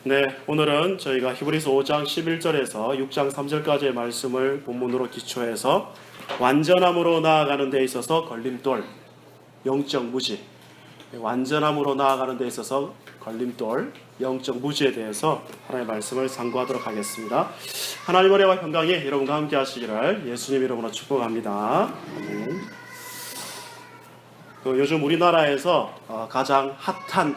네, 오늘은 저희가 히브리서 5장 11절에서 6장 3절까지의 말씀을 본문으로 기초해서 완전함으로 나아가는 데 있어서 걸림돌, 영적 무지, 완전함으로 나아가는 데 있어서 걸림돌, 영적 무지에 대해서 하나님의 말씀을 상고하도록 하겠습니다. 하나님 은혜와 평강이 여러분과 함께 하시기를 예수님 이름으로 축복합니다. 요즘 우리나라에서 가장 핫한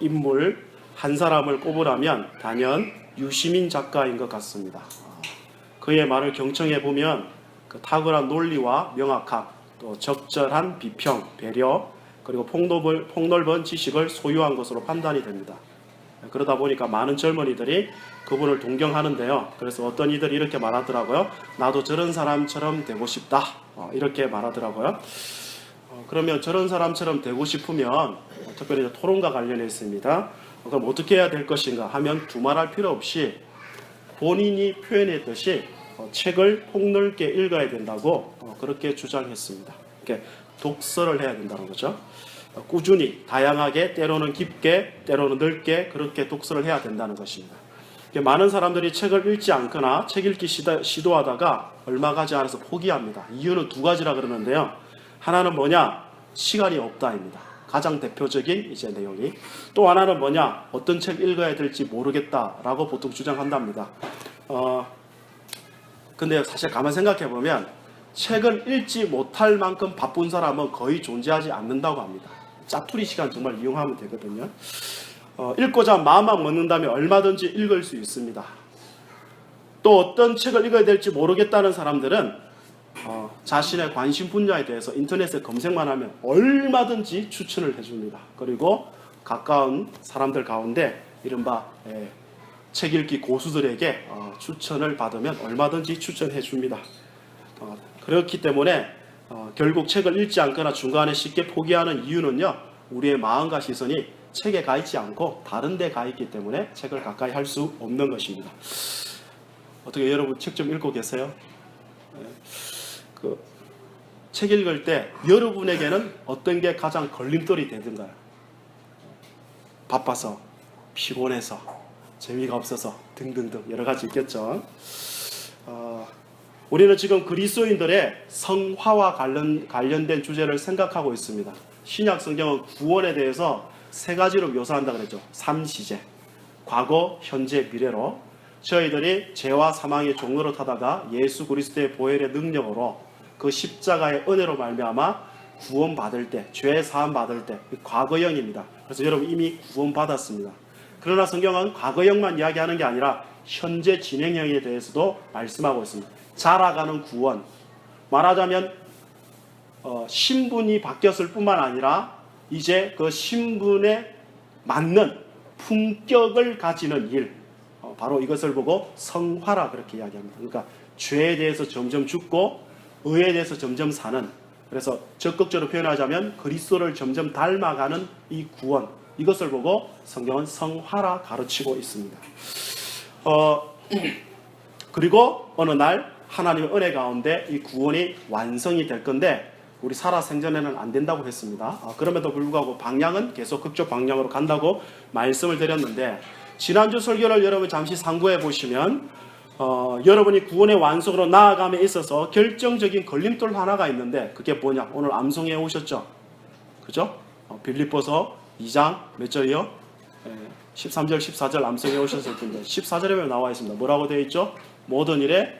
인물 한 사람을 꼽으라면 단연 유시민 작가인 것 같습니다. 그의 말을 경청해 보면 그 탁월한 논리와 명확함, 또 적절한 비평, 배려, 그리고 폭넓은 지식을 소유한 것으로 판단이 됩니다. 그러다 보니까 많은 젊은이들이 그분을 동경하는데요. 그래서 어떤 이들이 이렇게 말하더라고요. 나도 저런 사람처럼 되고 싶다. 이렇게 말하더라고요. 그러면 저런 사람처럼 되고 싶으면 특별히 토론과 관련해 있습니다. 그럼 어떻게 해야 될 것인가 하면 두말할 필요 없이 본인이 표현했듯이 책을 폭넓게 읽어야 된다고 그렇게 주장했습니다. 이렇게 독서를 해야 된다는 거죠. 꾸준히 다양하게 때로는 깊게 때로는 넓게 그렇게 독서를 해야 된다는 것입니다. 많은 사람들이 책을 읽지 않거나 책 읽기 시도하다가 얼마 가지 않아서 포기합니다. 이유는 두 가지라 그러는데요. 하나는 뭐냐? 시간이 없다입니다. 가장 대표적인 이제 내용이. 또 하나는 뭐냐? 어떤 책 읽어야 될지 모르겠다라고 보통 주장한답니다. 근데 사실 가만 생각해 보면 책을 읽지 못할 만큼 바쁜 사람은 거의 존재하지 않는다고 합니다. 짜투리 시간 정말 이용하면 되거든요. 읽고자 마음만 먹는다면 얼마든지 읽을 수 있습니다. 또 어떤 책을 읽어야 될지 모르겠다는 사람들은 자신의 관심 분야에 대해서 인터넷에 검색만 하면 얼마든지 추천을 해줍니다. 그리고 가까운 사람들 가운데 이른바 책 읽기 고수들에게 추천을 받으면 얼마든지 추천해 줍니다. 그렇기 때문에 결국 책을 읽지 않거나 중간에 쉽게 포기하는 이유는요. 우리의 마음과 시선이 책에 가 있지 않고 다른 데 가 있기 때문에 책을 가까이 할 수 없는 것입니다. 어떻게 여러분 책 좀 읽고 계세요? 책 읽을 때 여러분에게는 어떤 게 가장 걸림돌이 되든가요? 바빠서, 피곤해서, 재미가 없어서 등등등 여러 가지 있겠죠. 우리는 지금 그리스도인들의 성화와 관련된 주제를 생각하고 있습니다. 신약 성경은 구원에 대해서 세 가지로 묘사한다 그랬죠. 3시제, 과거, 현재, 미래로 저희들이 죄와 사망의 종로로 타다가 예수 그리스도의 보혈의 능력으로 그 십자가의 은혜로 말미암아 구원받을 때, 죄 사함 받을 때 과거형입니다. 그래서 여러분 이미 구원받았습니다. 그러나 성경은 과거형만 이야기하는 게 아니라 현재 진행형에 대해서도 말씀하고 있습니다. 자라가는 구원, 말하자면 신분이 바뀌었을 뿐만 아니라 이제 그 신분에 맞는 품격을 가지는 일, 바로 이것을 보고 성화라 그렇게 이야기합니다. 그러니까 죄에 대해서 점점 죽고 의에 대해서 점점 사는, 그래서 적극적으로 표현하자면 그리스도를 점점 닮아가는 이 구원, 이것을 보고 성경은 성화라 가르치고 있습니다. 그리고 어느 날 하나님의 은혜 가운데 이 구원이 완성이 될 건데 우리 살아 생전에는 안 된다고 했습니다. 그럼에도 불구하고 방향은 계속 극적 방향으로 간다고 말씀을 드렸는데, 지난주 설교를 여러분 잠시 상고해 보시면 여러분이 구원의 완성으로 나아감에 있어서 결정적인 걸림돌 하나가 있는데 그게 뭐냐? 오늘 암송해 오셨죠? 그죠? 빌립보서 2장 몇 절이요? 13절 14절 암송해 오셨을 텐데 14절에 나와 있습니다. 뭐라고 되어 있죠? 모든 일에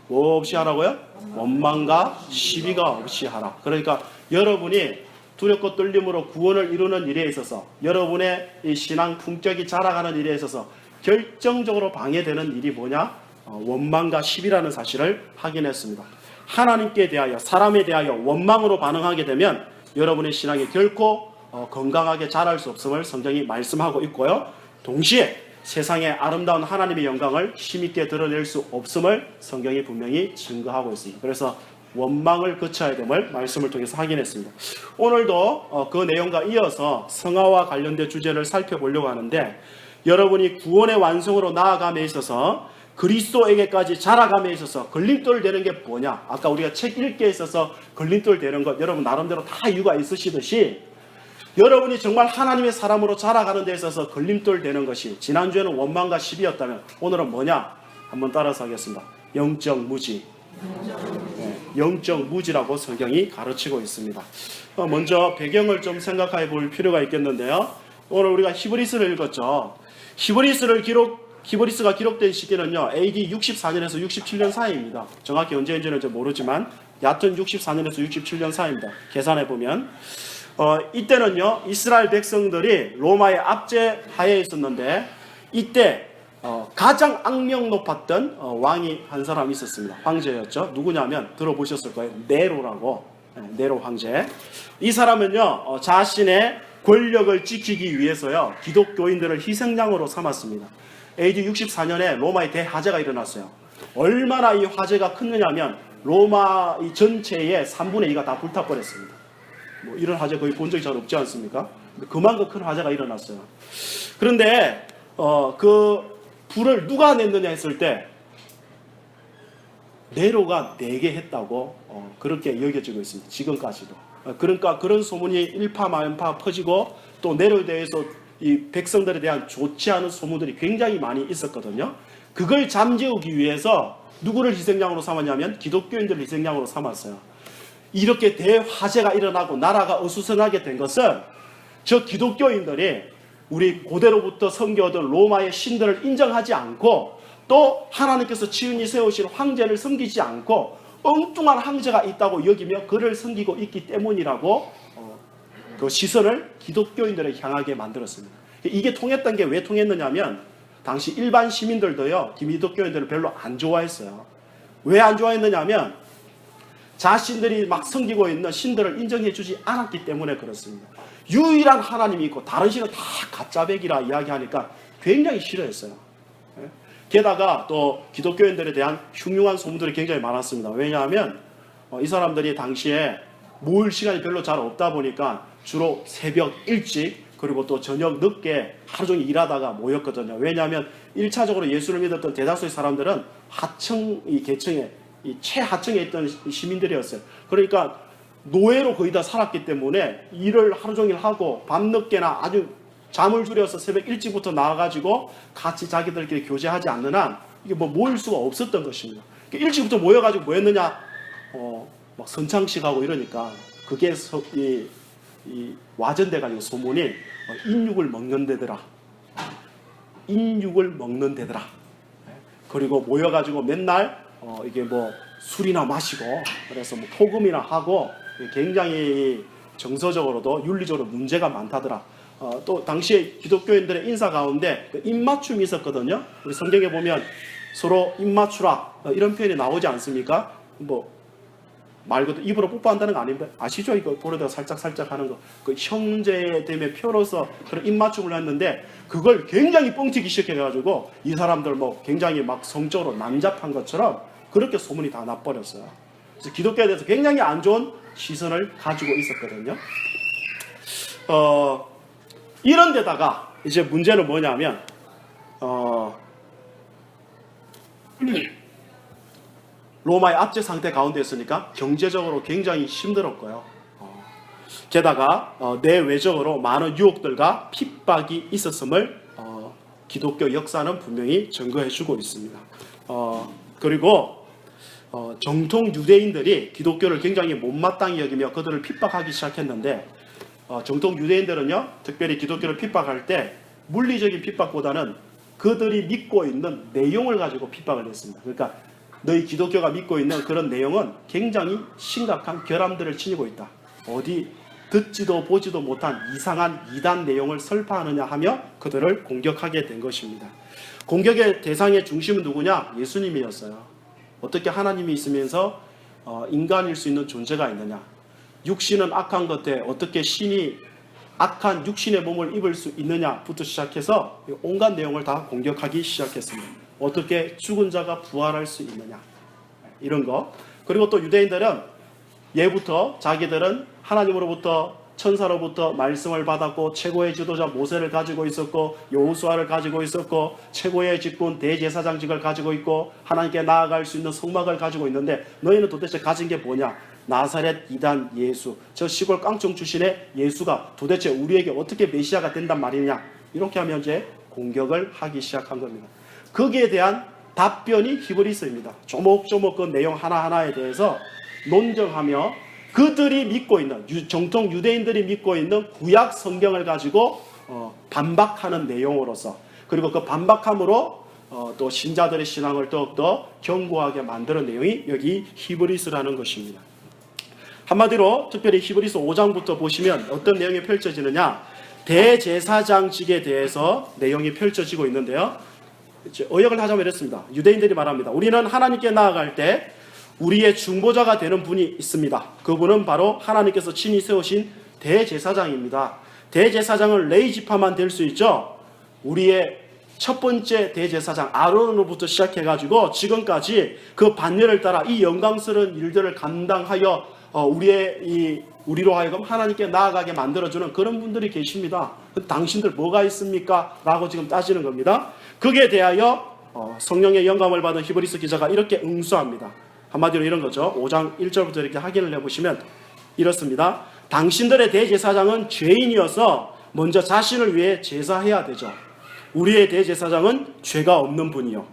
뭐 없이 하라고요? 원망과 시비가 없이 하라. 그러니까 여러분이 두렵고 떨림으로 구원을 이루는 일에 있어서, 여러분의 이 신앙 품격이 자라가는 일에 있어서 결정적으로 방해되는 일이 뭐냐? 원망과 시비라는 사실을 확인했습니다. 하나님께 대하여, 사람에 대하여 원망으로 반응하게 되면 여러분의 신앙이 결코 건강하게 자랄 수 없음을 성경이 말씀하고 있고요. 동시에 세상의 아름다운 하나님의 영광을 힘있게 드러낼 수 없음을 성경이 분명히 증거하고 있습니다. 그래서 원망을 거쳐야 됨을 말씀을 통해서 확인했습니다. 오늘도 그 내용과 이어서 성화와 관련된 주제를 살펴보려고 하는데, 여러분이 구원의 완성으로 나아감에 있어서 그리스도에게까지 자라감에 있어서 걸림돌 되는 게 뭐냐? 아까 우리가 책 읽기에 있어서 걸림돌 되는 것 여러분 나름대로 다 이유가 있으시듯이 여러분이 정말 하나님의 사람으로 자라가는 데 있어서 걸림돌 되는 것이, 지난주에는 원망과 시비였다면 오늘은 뭐냐? 한번 따라서 하겠습니다. 영적 무지. 네, 영적 무지라고 성경이 가르치고 있습니다. 먼저 배경을 좀 생각해 볼 필요가 있겠는데요. 오늘 우리가 히브리스를 읽었죠. 히브리스가 기록된 시기는요, AD 64년에서 67년 사이입니다. 정확히 언제인지는 모르지만 얕은 64년에서 67년 사이입니다. 계산해 보면 이때는요, 이스라엘 백성들이 로마의 압제 하에 있었는데, 이때 가장 악명 높았던 왕이 한 사람 있었습니다. 황제였죠. 누구냐면 들어보셨을 거예요. 네로라고. 네로 황제. 이 사람은요, 자신의 권력을 지키기 위해서요, 기독교인들을 희생양으로 삼았습니다. AD 64년에 로마의 대화재가 일어났어요. 얼마나 이 화재가 크느냐면 로마 이 전체의 3분의 2가 다 불타버렸습니다. 뭐 이런 화재 거의 본 적이 잘 없지 않습니까? 그만큼 큰 화재가 일어났어요. 그런데 그 불을 누가 냈느냐 했을 때 네로가 내게 했다고 그렇게 여겨지고 있습니다. 지금까지도. 그러니까 그런 소문이 일파만파 퍼지고, 또 네로에 대해서 이 백성들에 대한 좋지 않은 소문들이 굉장히 많이 있었거든요. 그걸 잠재우기 위해서 누구를 희생양으로 삼았냐면 기독교인들을 희생양으로 삼았어요. 이렇게 대화재가 일어나고 나라가 어수선하게 된 것은 저 기독교인들이 우리 고대로부터 섬겨오던 로마의 신들을 인정하지 않고, 또 하나님께서 친히 세우신 황제를 섬기지 않고 엉뚱한 황제가 있다고 여기며 그를 섬기고 있기 때문이라고 그 시선을 기독교인들을 향하게 만들었습니다. 이게 통했던 게 왜 통했느냐면, 당시 일반 시민들도요, 기독교인들을 별로 안 좋아했어요. 왜 안 좋아했느냐면 자신들이 막 섬기고 있는 신들을 인정해주지 않았기 때문에 그렇습니다. 유일한 하나님이 있고 다른 신은 다 가짜백이라 이야기하니까 굉장히 싫어했어요. 게다가 또 기독교인들에 대한 흉흉한 소문들이 굉장히 많았습니다. 왜냐하면 이 사람들이 당시에 모일 시간이 별로 잘 없다 보니까 주로 새벽 일찍, 그리고 또 저녁 늦게 하루 종일 일하다가 모였거든요. 왜냐하면 1차적으로 예수를 믿었던 대다수의 사람들은 계층에, 이 최하층에 있던 시민들이었어요. 그러니까 노예로 거의 다 살았기 때문에 일을 하루 종일 하고 밤늦게나 아주 잠을 줄여서 새벽 일찍부터 나와가지고 같이 자기들끼리 교제하지 않는 한 이게 뭐 모일 수가 없었던 것입니다. 일찍부터 모여가지고 뭐 했느냐, 막 선창식하고 이러니까 그게 와전돼가지고 소문이 인육을 먹는 데더라. 인육을 먹는 데더라. 그리고 모여가지고 맨날 이게 뭐 술이나 마시고, 그래서 뭐 포금이나 하고 굉장히 정서적으로도 윤리적으로 문제가 많다더라. 또 당시에 기독교인들의 인사 가운데 입맞춤이 있었거든요. 우리 성경에 보면 서로 입맞추라 이런 표현이 나오지 않습니까? 뭐 말 그대로 입으로 뽀뽀한다는 거 아닙니다. 아시죠? 이거 보려다가 살짝 하는 거. 그 형제됨의 표로서 그런 입맞춤을 했는데, 그걸 굉장히 뻥튀기 시켜가지고 이 사람들 뭐 굉장히 막 성적으로 난잡한 것처럼 그렇게 소문이 다 나버렸어요. 그래서 기독교에 대해서 굉장히 안 좋은 시선을 가지고 있었거든요. 이런 데다가 이제 문제는 뭐냐면, 로마의 압제 상태 가운데 있으니까 경제적으로 굉장히 힘들었고요. 게다가 내외적으로 많은 유혹들과 핍박이 있었음을 기독교 역사는 분명히 증거해주고 있습니다. 그리고 정통 유대인들이 기독교를 굉장히 못마땅히 여기며 그들을 핍박하기 시작했는데, 정통 유대인들은요, 특별히 기독교를 핍박할 때 물리적인 핍박보다는 그들이 믿고 있는 내용을 가지고 핍박을 했습니다. 그러니까 너희 기독교가 믿고 있는 그런 내용은 굉장히 심각한 결함들을 지니고 있다. 어디 듣지도 보지도 못한 이상한 이단 내용을 설파하느냐 하며 그들을 공격하게 된 것입니다. 공격의 대상의 중심은 누구냐? 예수님이었어요. 어떻게 하나님이 있으면서 인간일 수 있는 존재가 있느냐? 육신은 악한 것에 어떻게 신이 악한 육신의 몸을 입을 수 있느냐부터 시작해서 온갖 내용을 다 공격하기 시작했습니다. 어떻게 죽은 자가 부활할 수 있느냐, 이런 거. 그리고 또 유대인들은 예부터 자기들은 하나님으로부터, 천사로부터 말씀을 받았고 최고의 지도자 모세를 가지고 있었고 여호수아를 가지고 있었고 최고의 직분 대제사장직을 가지고 있고 하나님께 나아갈 수 있는 성막을 가지고 있는데, 너희는 도대체 가진 게 뭐냐? 나사렛 이단 예수, 저 시골 깡총 출신의 예수가 도대체 우리에게 어떻게 메시아가 된단 말이냐, 이렇게 하면 이제 공격을 하기 시작한 겁니다. 거기에 대한 답변이 히브리서입니다. 조목조목 그 내용 하나하나에 대해서 논증하며 그들이 믿고 있는, 정통 유대인들이 믿고 있는 구약 성경을 가지고 반박하는 내용으로서, 그리고 그 반박함으로 또 신자들의 신앙을 더욱더 견고하게 만드는 내용이 여기 히브리서라는 것입니다. 한마디로 특별히 히브리서 5장부터 보시면 어떤 내용이 펼쳐지느냐, 대제사장직에 대해서 내용이 펼쳐지고 있는데요. 의역을 하자면 이렇습니다. 유대인들이 말합니다. 우리는 하나님께 나아갈 때 우리의 중보자가 되는 분이 있습니다. 그분은 바로 하나님께서 친히 세우신 대제사장입니다. 대제사장은 레위 지파만 될 수 있죠. 우리의 첫 번째 대제사장 아론으로부터 시작해가지고 지금까지 그 반열을 따라 이 영광스러운 일들을 감당하여 우리로 하여금 하나님께 나아가게 만들어주는 그런 분들이 계십니다. 당신들 뭐가 있습니까? 라고 지금 따지는 겁니다. 거기에 대하여 성령의 영감을 받은 히브리서 기자가 이렇게 응수합니다. 한마디로 이런 거죠. 5장 1절부터 이렇게 확인을 해보시면 이렇습니다. 당신들의 대제사장은 죄인이어서 먼저 자신을 위해 제사해야 되죠. 우리의 대제사장은 죄가 없는 분이요.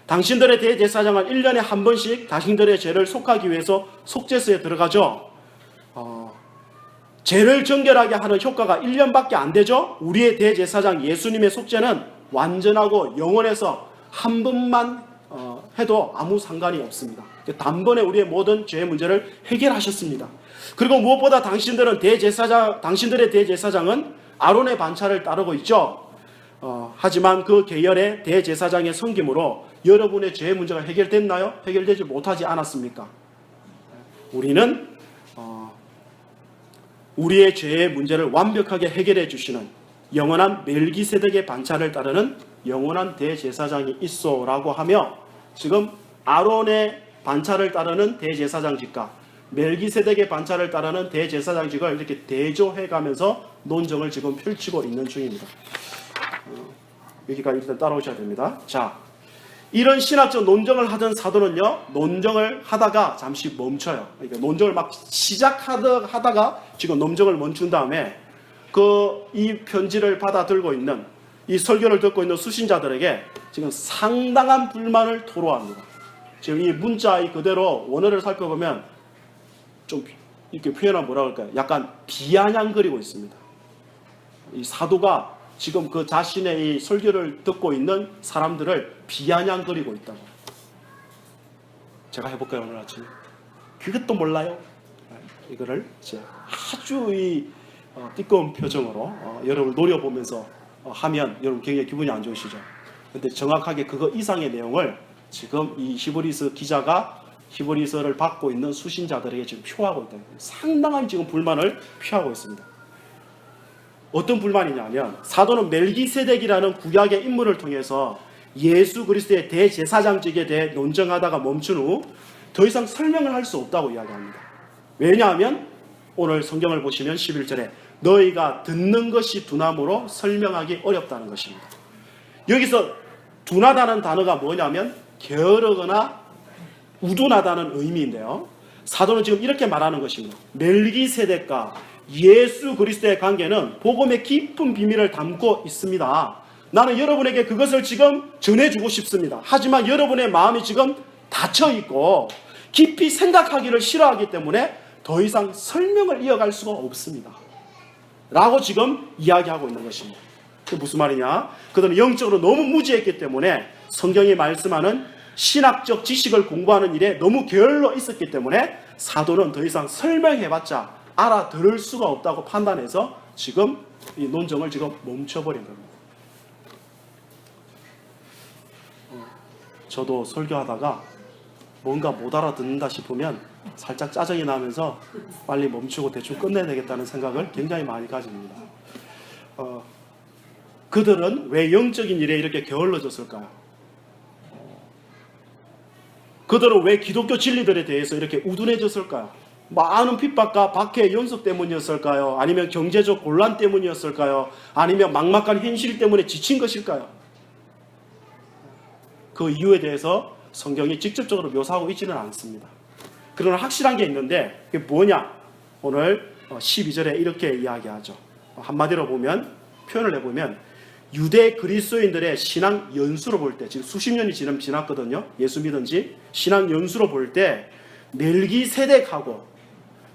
당신들의 대제사장은 1년에 한 번씩 당신들의 죄를 속하기 위해서 속죄소에 들어가죠. 죄를 정결하게 하는 효과가 1년밖에 안 되죠. 우리의 대제사장 예수님의 속죄는 완전하고 영원해서 한 번만 해도 아무 상관이 없습니다. 단번에 우리의 모든 죄의 문제를 해결하셨습니다. 그리고 무엇보다 당신들의 대제사장은 아론의 반차를 따르고 있죠. 하지만 그 계열의 대제사장의 섬김으로 여러분의 죄의 문제가 해결됐나요? 해결되지 못하지 않았습니까? 우리는 우리의 죄의 문제를 완벽하게 해결해 주시는 영원한 멜기세덱의 반차를 따르는 영원한 대제사장이 있어라고 하며, 지금 아론의 반차를 따르는 대제사장직과 멜기세덱의 반차를 따르는 대제사장직을 이렇게 대조해가면서 논쟁을 지금 펼치고 있는 중입니다. 여기까지 일단 따라오셔야 됩니다. 자, 이런 신학적 논쟁을 하던 사도는요, 논쟁을 하다가 잠시 멈춰요. 그러니까 논쟁을 막 시작하다가 지금 논쟁을 멈춘 다음에 이 편지를 받아들고 있는, 이 설교를 듣고 있는 수신자들에게 지금 상당한 불만을 토로합니다. 지금 이 문자 그대로 원어를 살펴보면 좀 이렇게 표현하면 뭐라 그럴까요? 약간 비아냥거리고 있습니다. 이 사도가 지금 그 자신의 이 설교를 듣고 있는 사람들을 비아냥거리고 있다고. 제가 해볼까요, 오늘 아침에? 그것도 몰라요? 이거를 아주 띠꺼운 표정으로 여러분을 노려보면서 하면 여러분 굉장히 기분이 안 좋으시죠? 근데 정확하게 그거 이상의 내용을 지금 이 히브리서 기자가 히브리서를 받고 있는 수신자들에게 지금 표하고 있다. 상당한 지금 불만을 표하고 있습니다. 어떤 불만이냐면, 사도는 멜기세덱이라는 구약의 인물을 통해서 예수 그리스도의 대제사장직에 대해 논쟁하다가 멈춘 후 더 이상 설명을 할 수 없다고 이야기합니다. 왜냐하면 오늘 성경을 보시면 11절에 너희가 듣는 것이 둔함으로 설명하기 어렵다는 것입니다. 여기서 둔하다는 단어가 뭐냐면 게으르거나 우둔하다는 의미인데요, 사도는 지금 이렇게 말하는 것입니다. 멜기세덱과 예수 그리스도의 관계는 복음의 깊은 비밀을 담고 있습니다. 나는 여러분에게 그것을 지금 전해주고 싶습니다. 하지만 여러분의 마음이 지금 닫혀있고 깊이 생각하기를 싫어하기 때문에 더 이상 설명을 이어갈 수가 없습니다. 라고 지금 이야기하고 있는 것입니다. 그게 무슨 말이냐? 그들은 영적으로 너무 무지했기 때문에 성경이 말씀하는 신학적 지식을 공부하는 일에 너무 게을러 있었기 때문에 사도는 더 이상 설명해봤자 알아들을 수가 없다고 판단해서 지금 이 논쟁을 지금 멈춰버린 겁니다. 저도 설교하다가 뭔가 못 알아듣는다 싶으면 살짝 짜증이 나면서 빨리 멈추고 대충 끝내야 되겠다는 생각을 굉장히 많이 가집니다. 그들은 왜 영적인 일에 이렇게 게을러졌을까요? 그들은 왜 기독교 진리들에 대해서 이렇게 우둔해졌을까요? 많은 핍박과 박해의 연속 때문이었을까요? 아니면 경제적 곤란 때문이었을까요? 아니면 막막한 현실 때문에 지친 것일까요? 그 이유에 대해서 성경이 직접적으로 묘사하고 있지는 않습니다. 그러나 확실한 게 있는데 그게 뭐냐? 오늘 12절에 이렇게 이야기하죠. 한마디로 보면, 표현을 해보면 유대 그리스도인들의 신앙 연수로 볼 때, 지금 수십 년이 지났거든요. 예수 믿은 지. 신앙 연수로 볼 때 멜기세덱하고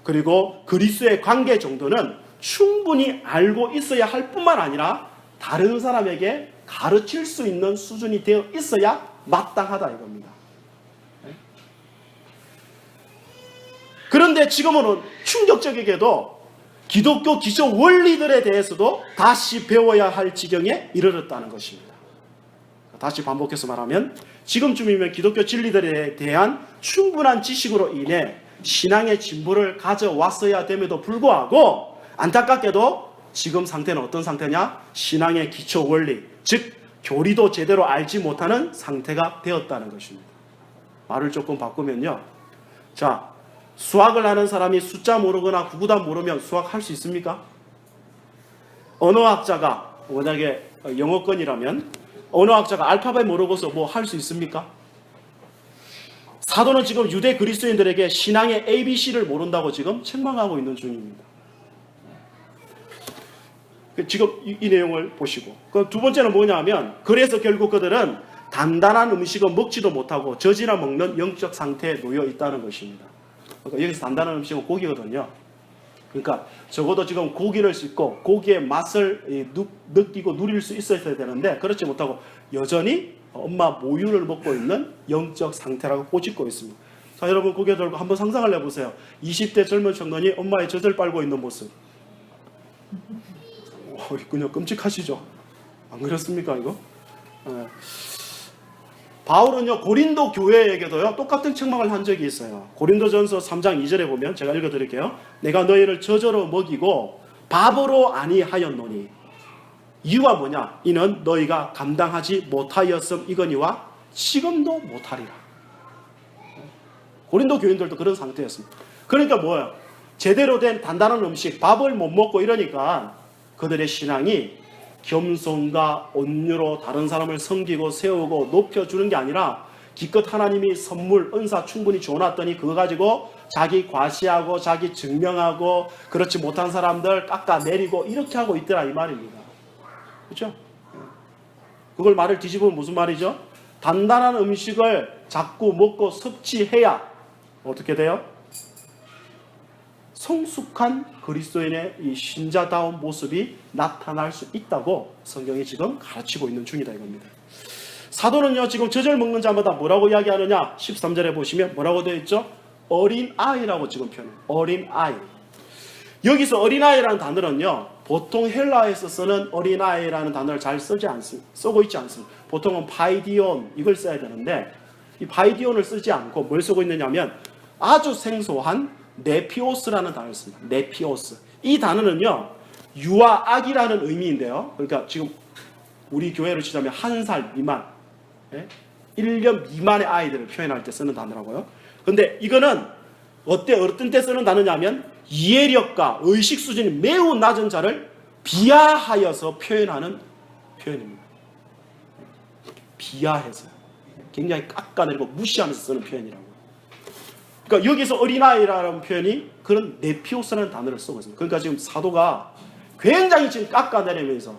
그리고 그리스도의 관계 정도는 충분히 알고 있어야 할 뿐만 아니라 다른 사람에게 가르칠 수 있는 수준이 되어 있어야 마땅하다 이겁니다. 그런데 지금은 충격적이게도 기독교 기초 원리들에 대해서도 다시 배워야 할 지경에 이르렀다는 것입니다. 다시 반복해서 말하면 지금쯤이면 기독교 진리들에 대한 충분한 지식으로 인해 신앙의 진보를 가져왔어야 됨에도 불구하고 안타깝게도 지금 상태는 어떤 상태냐? 신앙의 기초 원리, 즉 교리도 제대로 알지 못하는 상태가 되었다는 것입니다. 말을 조금 바꾸면요. 자, 수학을 하는 사람이 숫자 모르거나 구구단 모르면 수학할 수 있습니까? 언어학자가, 만약에 영어권이라면 언어학자가 알파벳 모르고서 뭐 할 수 있습니까? 사도는 지금 유대 그리스도인들에게 신앙의 ABC를 모른다고 지금 책망하고 있는 중입니다. 지금 이 내용을 보시고, 두 번째는 뭐냐면, 그래서 결국 그들은 단단한 음식은 먹지도 못하고 젖이나 먹는 영적 상태에 놓여 있다는 것입니다. 그러니까 여기서 단단한 음식은 고기거든요. 그러니까 적어도 지금 고기를 씹고 고기의 맛을 느끼고 누릴 수 있어야 되는데 그렇지 못하고 여전히 엄마 모유를 먹고 있는 영적 상태라고 꼬집고 있습니다. 자, 여러분 고개 들고 한번 상상을 해보세요. 20대 젊은 청년이 엄마의 젖을 빨고 있는 모습. 그냥 끔찍하시죠? 안 그렇습니까 이거? 바울은요 고린도 교회에게도요 똑같은 책망을 한 적이 있어요. 고린도전서 3장 2절에 보면 제가 읽어드릴게요. 내가 너희를 저저로 먹이고 밥으로 아니하였노니 이유가 뭐냐? 이는 너희가 감당하지 못하였음이거니와 지금도 못하리라. 고린도 교인들도 그런 상태였습니다. 그러니까 뭐예요? 제대로 된 단단한 음식, 밥을 못 먹고 이러니까 그들의 신앙이 겸손과 온유로 다른 사람을 섬기고 세우고 높여주는 게 아니라 기껏 하나님이 선물, 은사 충분히 줘놨더니 그거 가지고 자기 과시하고 자기 증명하고 그렇지 못한 사람들 깎아내리고 이렇게 하고 있더라 이 말입니다. 그렇죠? 그걸 말을 뒤집으면 무슨 말이죠? 단단한 음식을 자꾸 먹고 섭취해야 어떻게 돼요? 성숙한 그리스도인의 이 신자다운 모습이 나타날 수 있다고 성경이 지금 가르치고 있는 중이다 이겁니다. 사도는요 지금 젖을 먹는 자마다 뭐라고 이야기하느냐? 13절에 보시면 뭐라고 되어 있죠? 어린아이라고 지금 표현해요. 어린아이. 여기서 어린아이라는 단어는요 보통 헬라어에서 쓰는 어린아이라는 단어를 잘 쓰고 있지 않습니다. 보통은 파이디온 이걸 써야 되는데 이 파이디온을 쓰지 않고 뭘 쓰고 있느냐면 아주 생소한 네피오스라는 단어를 씁니다. 네피오스. 이 단어는요 유아 아기라는 의미인데요. 그러니까 지금 우리 교회로 치자면 1살 미만 1년 미만의 아이들을 표현할 때 쓰는 단어라고요. 근데 이거는 어떤 때 쓰는 단어냐면 이해력과 의식 수준이 매우 낮은 자를 비하하여서 표현하는 표현입니다. 비하해서 굉장히 깎아내리고 무시하면서 쓰는 표현이라고. 그러니까 여기서 어린아이라는 표현이 그런 네피오스라는 단어를 쓰고 있습니다. 그러니까 지금 사도가 굉장히 지금 깎아내리면서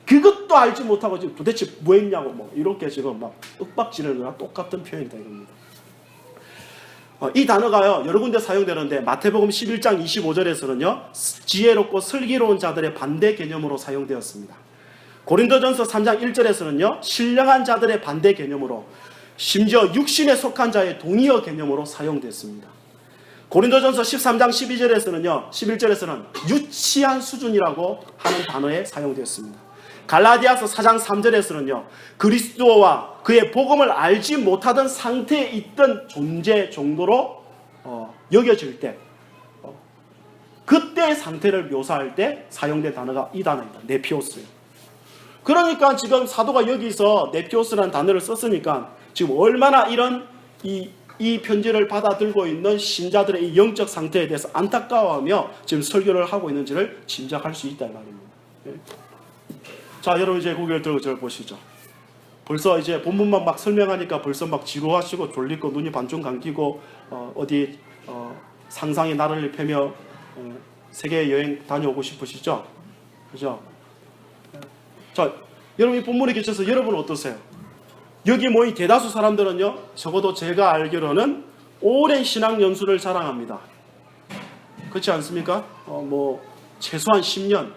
그것도 알지 못하고 지금 도대체 뭐 했냐고 뭐 이렇게 지금 막 윽박지르는 거랑 똑같은 표현이다 이겁니다. 이 단어가요 여러 군데 사용되는데 마태복음 11장 25절에서는요 지혜롭고 슬기로운 자들의 반대 개념으로 사용되었습니다. 고린도전서 3장 1절에서는요 신령한 자들의 반대 개념으로 심지어 육신에 속한 자의 동의어 개념으로 사용됐습니다. 고린도전서 13장 11절에서는 유치한 수준이라고 하는 단어에 사용되었습니다. 갈라디아서 4장 3절에서는요 그리스도와 그의 복음을 알지 못하던 상태에 있던 존재 정도로 여겨질 때 그때의 상태를 묘사할 때 사용된 단어가 이 단어입니다. 네피오스예요. 그러니까 지금 사도가 여기서 네피오스라는 단어를 썼으니까 지금 얼마나 이런 이 편지를 받아들고 있는 신자들의 이 영적 상태에 대해서 안타까워하며 지금 설교를 하고 있는지를 짐작할 수 있다 이 말입니다. 자, 여러분 이제 고개를 들고 저를 보시죠. 벌써 이제 본문만 막 설명하니까 벌써 막 지루하시고 졸리고 눈이 반쯤 감기고 어디 상상의 나를 펴며 세계 여행 다녀오고 싶으시죠? 그죠? 자, 여러분 이 본문에 계셔서 여러분은 어떠세요? 여기 모인 대다수 사람들은요, 적어도 제가 알기로는 오랜 신앙 연수를 자랑합니다. 그렇지 않습니까? 뭐 최소한 10년,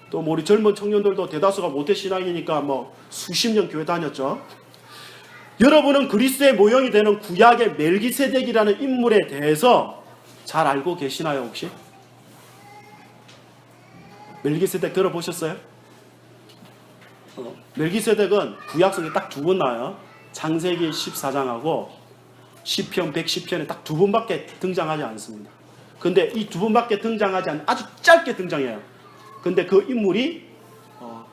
또 뭐 우리 젊은 청년들도 대다수가 모태 신앙이니까 뭐 수십 년 교회 다녔죠. 여러분은 그리스도의 모형이 되는 구약의 멜기세덱이라는 인물에 대해서 잘 알고 계시나요, 혹시? 멜기세덱 들어보셨어요? 멜기세덱은 구약성에 딱 두 번 나와요. 창세기 14장하고 시편 110편에 딱 두 번밖에 등장하지 않습니다. 근데 이 두 번밖에 등장하지 않는 아주 짧게 등장해요. 근데 그 인물이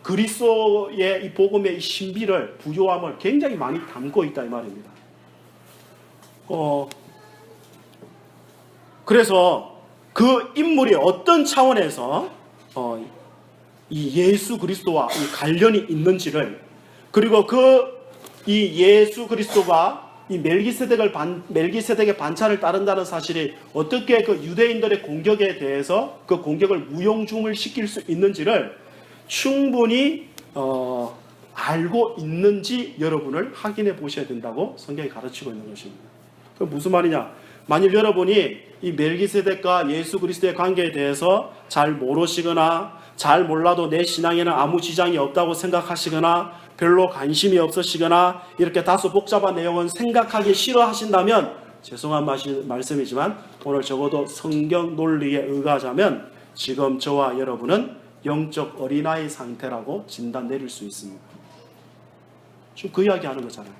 그리스도의 이 복음의 이 신비를, 부요함을 굉장히 많이 담고 있다 이 말입니다. 그래서 그 인물이 어떤 차원에서 이 예수 그리스도와 이 관련이 있는지를, 그리고 이 예수 그리스도가 이 멜기세덱의 반차를 따른다는 사실이 어떻게 그 유대인들의 공격에 대해서 그 공격을 무용중을 시킬 수 있는지를 충분히 알고 있는지 여러분을 확인해 보셔야 된다고 성경이 가르치고 있는 것입니다. 그럼 무슨 말이냐? 만일 여러분이 이 멜기세덱과 예수 그리스도의 관계에 대해서 잘 모르시거나 잘 몰라도 내 신앙에는 아무 지장이 없다고 생각하시거나 별로 관심이 없으시거나 이렇게 다소 복잡한 내용은 생각하기 싫어하신다면 죄송한 말씀이지만 오늘 적어도 성경 논리에 의하자면 지금 저와 여러분은 영적 어린아이 상태라고 진단 내릴 수 있습니다. 지금 그 이야기 하는 거잖아요.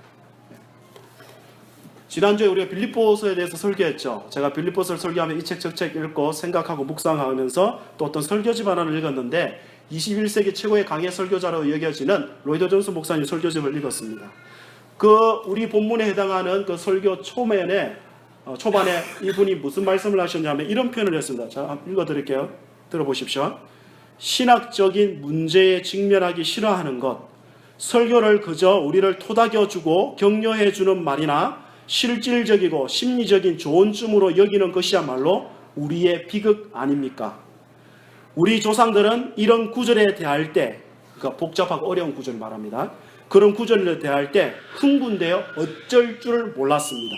지난주에 우리가 빌립보서에 대해서 설교했죠. 제가 빌립보서를 설교하면 이 책 저 책 읽고 생각하고 묵상하면서 또 어떤 설교집 하나를 읽었는데 21세기 최고의 강해 설교자로 여겨지는 로이더 존스 목사님 설교집을 읽었습니다. 우리 본문에 해당하는 그 설교 초반에 이분이 무슨 말씀을 하셨냐면 이런 표현을 했습니다. 자, 한번 읽어드릴게요. 들어보십시오. 신학적인 문제에 직면하기 싫어하는 것, 설교를 그저 우리를 토닥여주고 격려해주는 말이나 실질적이고 심리적인 조언쯤으로 여기는 것이야말로 우리의 비극 아닙니까? 우리 조상들은 이런 구절에 대할 때, 그러니까 복잡하고 어려운 구절을 말합니다. 그런 구절을 대할 때 흥분되어 어쩔 줄 몰랐습니다.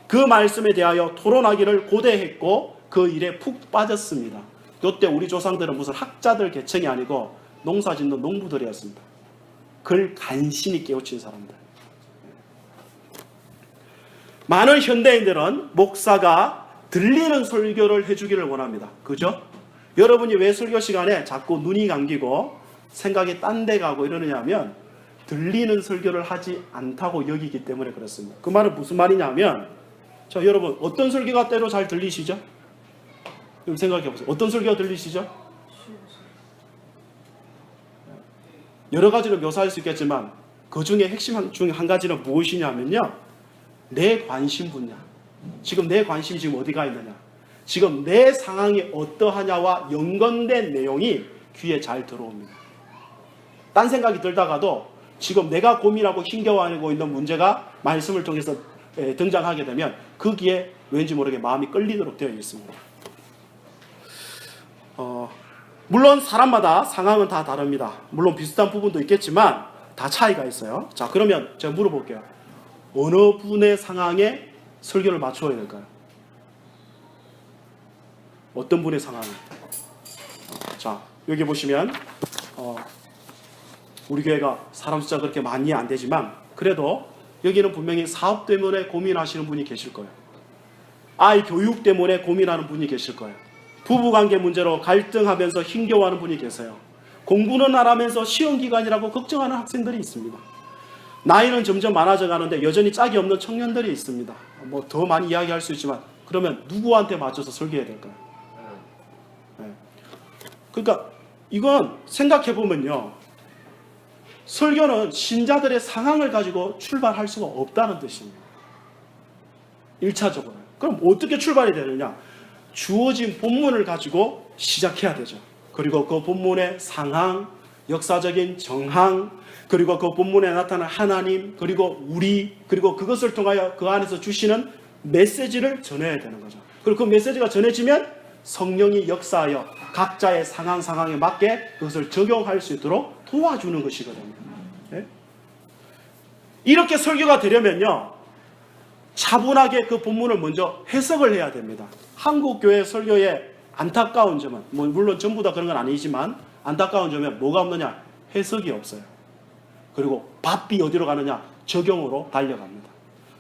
그 말씀에 대하여 토론하기를 고대했고 그 일에 푹 빠졌습니다. 이때 우리 조상들은 무슨 학자들 계층이 아니고 농사짓는 농부들이었습니다. 그걸 간신히 깨우친 사람들. 많은 현대인들은 목사가 들리는 설교를 해주기를 원합니다. 그죠? 여러분이 왜 설교 시간에 자꾸 눈이 감기고 생각이 딴 데 가고 이러느냐면 들리는 설교를 하지 않다고 여기기 때문에 그렇습니다. 그 말은 무슨 말이냐면, 자, 여러분 어떤 설교가 때로 잘 들리시죠? 좀 생각해 보세요. 어떤 설교가 들리시죠? 여러 가지로 묘사할 수 있겠지만 그 중에 핵심 중에 한 가지는 무엇이냐면요, 내 관심 분야. 지금 내 관심이 지금 어디가 있느냐, 지금 내 상황이 어떠하냐와 연관된 내용이 귀에 잘 들어옵니다. 딴 생각이 들다가도 지금 내가 고민하고 힘겨워하고 있는 문제가 말씀을 통해서 등장하게 되면 그 귀에 왠지 모르게 마음이 끌리도록 되어 있습니다. 물론 사람마다 상황은 다 다릅니다. 물론 비슷한 부분도 있겠지만 다 차이가 있어요. 자, 그러면 제가 물어볼게요. 어느 분의 상황에 설교를 맞춰야 될까요? 어떤 분의 상황에? 자, 여기 보시면 우리 교회가 사람 숫자 그렇게 많이 안 되지만 그래도 여기는 분명히 사업 때문에 고민하시는 분이 계실 거예요. 아이 교육 때문에 고민하는 분이 계실 거예요. 부부관계 문제로 갈등하면서 힘겨워하는 분이 계세요. 공부는 안 하면서 시험기간이라고 걱정하는 학생들이 있습니다. 나이는 점점 많아져 가는데 여전히 짝이 없는 청년들이 있습니다. 뭐 더 많이 이야기할 수 있지만 그러면 누구한테 맞춰서 설교해야 될까요? 네. 그러니까 이건 생각해보면요, 설교는 신자들의 상황을 가지고 출발할 수가 없다는 뜻입니다. 1차적으로. 그럼 어떻게 출발이 되느냐? 주어진 본문을 가지고 시작해야 되죠. 그리고 그 본문의 상황, 역사적인 정황, 그리고 그 본문에 나타난 하나님, 그리고 우리, 그리고 그것을 통하여 그 안에서 주시는 메시지를 전해야 되는 거죠. 그리고 그 메시지가 전해지면 성령이 역사하여 각자의 상황에 맞게 그것을 적용할 수 있도록 도와주는 것이거든요. 네? 이렇게 설교가 되려면요, 차분하게 그 본문을 먼저 해석을 해야 됩니다. 한국 교회 설교의 안타까운 점은, 물론 전부 다 그런 건 아니지만 안타까운 점은 뭐가 없느냐? 해석이 없어요. 그리고 바삐 어디로 가느냐? 적용으로 달려갑니다.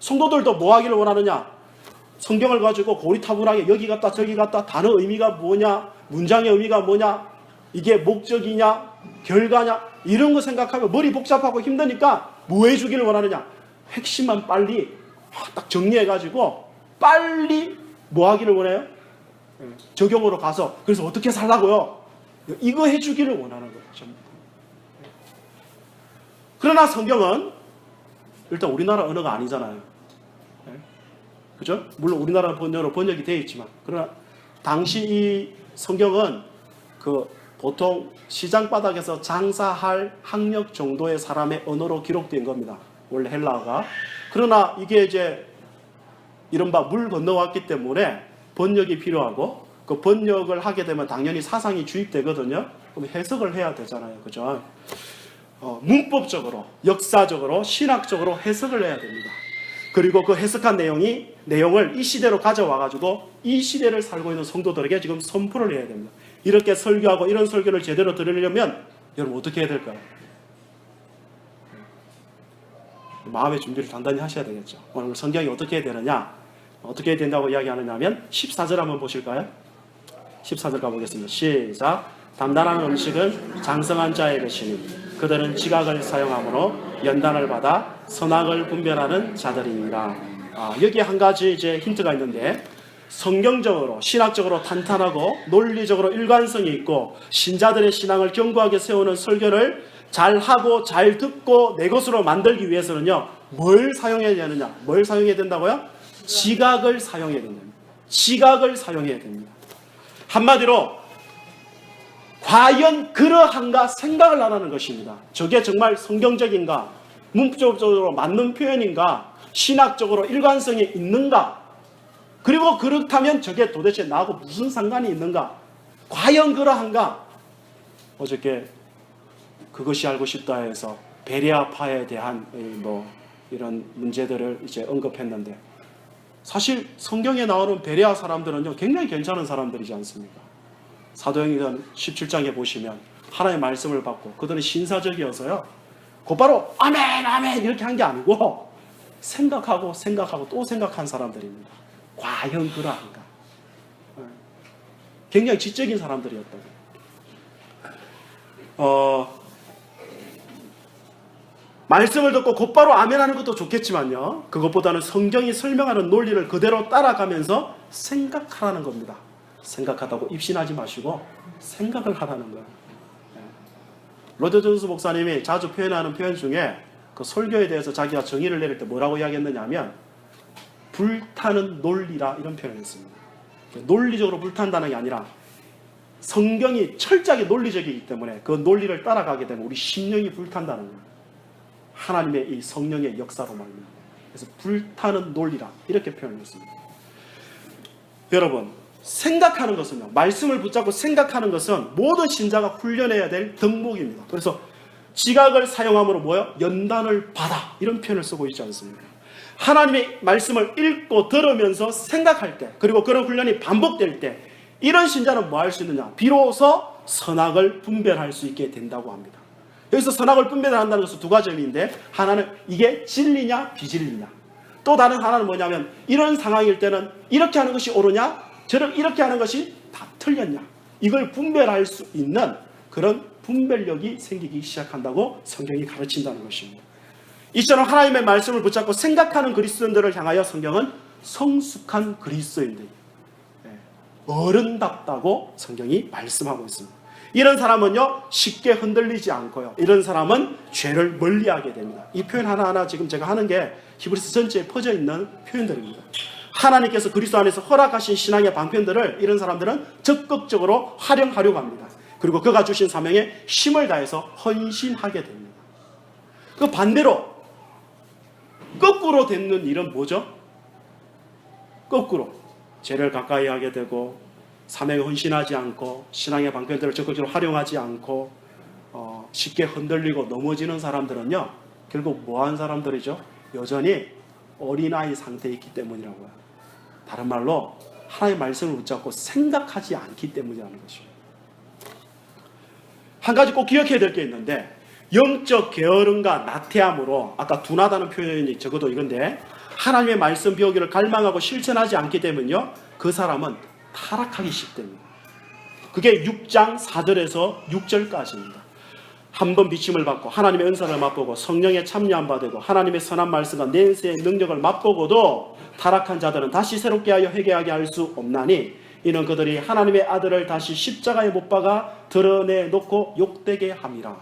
성도들도 뭐 하기를 원하느냐? 성경을 가지고 고리타분하게 여기 갔다 저기 갔다, 단어 의미가 뭐냐, 문장의 의미가 뭐냐, 이게 목적이냐 결과냐, 이런 거 생각하면 머리 복잡하고 힘드니까 뭐 해주기를 원하느냐? 핵심만 빨리 딱 정리해가지고 빨리 뭐 하기를 원해요? 적용으로 가서 그래서 어떻게 살라고요? 이거 해주기를 원하는 거죠. 그러나 성경은 일단 우리나라 언어가 아니잖아요. 그죠? 물론 우리나라 번역으로 번역이 되어 있지만, 그러나 당시 이 성경은 그 보통 시장 바닥에서 장사할 학력 정도의 사람의 언어로 기록된 겁니다. 원래 헬라어가. 그러나 이게 이제 이른바 물 건너왔기 때문에 번역이 필요하고, 그 번역을 하게 되면 당연히 사상이 주입되거든요. 그럼 해석을 해야 되잖아요. 그죠? 문법적으로, 역사적으로, 신학적으로 해석을 해야 됩니다. 그리고 그 해석한 내용을 이 시대로 가져와가지고 이 시대를 살고 있는 성도들에게 지금 선포를 해야 됩니다. 이렇게 설교하고 이런 설교를 제대로 들으려면 여러분 어떻게 해야 될까요? 마음의 준비를 단단히 하셔야 되겠죠. 오늘 성경이 어떻게 해야 되느냐? 어떻게 해야 된다고 이야기하느냐 하면 14절 한번 보실까요? 14절 가보겠습니다. 시작. 단단한 음식은 장성한 자의 것이니 그들은 지각을 사용함으로 연단을 받아 선악을 분별하는 자들입니다. 여기 한 가지 이제 힌트가 있는데, 성경적으로 신학적으로 탄탄하고 논리적으로 일관성이 있고 신자들의 신앙을 견고하게 세우는 설교를 잘 하고 잘 듣고 내 것으로 만들기 위해서는요, 뭘 사용해야 되느냐? 뭘 사용해야 된다고요? 지각을 사용해야 된다. 지각을 사용해야 됩니다. 한마디로 과연 그러한가 생각을 하라는 것입니다. 저게 정말 성경적인가? 문법적으로 맞는 표현인가? 신학적으로 일관성이 있는가? 그리고 그렇다면 저게 도대체 나하고 무슨 상관이 있는가? 과연 그러한가? 어저께 그것이 알고 싶다 해서 베레아파에 대한 이런 문제들을 이제 언급했는데, 사실 성경에 나오는 베레아 사람들은요 굉장히 괜찮은 사람들이지 않습니까? 사도행전 17장에 보시면 하나님의 말씀을 받고 그들은 신사적이어서요 곧바로 아멘 아멘 이렇게 한 게 아니고 생각하고 또 생각한 사람들입니다. 과연 그러한가? 굉장히 지적인 사람들이었다고. 말씀을 듣고 곧바로 아멘하는 것도 좋겠지만요, 그것보다는 성경이 설명하는 논리를 그대로 따라가면서 생각하라는 겁니다. 생각하다고 입신하지 마시고 생각을 하라는 거예요. 로저 존스 목사님이 자주 표현하는 표현 중에 그 설교에 대해서 자기가 정의를 내릴 때 뭐라고 이야기했느냐 하면 불타는 논리라 이런 표현을 했습니다. 논리적으로 불탄다는 게 아니라 성경이 철저하게 논리적이기 때문에 그 논리를 따라가게 되면 우리 심령이 불탄다는 거예요. 하나님의 이 성령의 역사로 말입니다. 그래서 불타는 논리라 이렇게 표현했습니다. 여러분, 생각하는 것은요, 말씀을 붙잡고 생각하는 것은 모든 신자가 훈련해야 될 덕목입니다. 그래서 지각을 사용함으로 뭐요? 연단을 받아 이런 표현을 쓰고 있지 않습니까? 하나님의 말씀을 읽고 들으면서 생각할 때, 그리고 그런 훈련이 반복될 때 이런 신자는 뭐 할 수 있느냐? 비로소 선악을 분별할 수 있게 된다고 합니다. 여기서 선악을 분별한다는 것은 두 가지 의미인데, 하나는 이게 진리냐 비진리냐, 또 다른 하나는 뭐냐면 이런 상황일 때는 이렇게 하는 것이 옳으냐 저를 이렇게 하는 것이 다 틀렸냐, 이걸 분별할 수 있는 그런 분별력이 생기기 시작한다고 성경이 가르친다는 것입니다. 이처럼 하나님의 말씀을 붙잡고 생각하는 그리스도인들을 향하여 성경은 성숙한 그리스도인들, 어른답다고 성경이 말씀하고 있습니다. 이런 사람은요 쉽게 흔들리지 않고요, 이런 사람은 죄를 멀리하게 됩니다. 이 표현 하나하나 지금 제가 하는 게 히브리서 전체에 퍼져 있는 표현들입니다. 하나님께서 그리스도 안에서 허락하신 신앙의 방편들을 이런 사람들은 적극적으로 활용하려고 합니다. 그리고 그가 주신 사명에 힘을 다해서 헌신하게 됩니다. 그 반대로 거꾸로 되는 일은 뭐죠? 거꾸로 죄를 가까이 하게 되고 사명에 헌신하지 않고 신앙의 방편들을 적극적으로 활용하지 않고 쉽게 흔들리고 넘어지는 사람들은요, 결국 뭐한 사람들이죠? 여전히 어린아이 상태에 있기 때문이라고요. 다른 말로 하나님의 말씀을 붙잡고 생각하지 않기 때문이라는 것이죠. 한 가지 꼭 기억해야 될 게 있는데, 영적 게으름과 나태함으로, 아까 둔하다는 표현이 적어도 이건데, 하나님의 말씀 배우기를 갈망하고 실천하지 않기 때문에요, 그 사람은 타락하기 쉽답니다. 그게 6장 4절에서 6절까지입니다. 한번 비침을 받고 하나님의 은사를 맛보고 성령의 참여함 받고 하나님의 선한 말씀과 내세의 능력을 맛보고도 타락한 자들은 다시 새롭게 하여 회개하게 할 수 없나니 이는 그들이 하나님의 아들을 다시 십자가에 못 박아 드러내놓고 욕되게 함이라.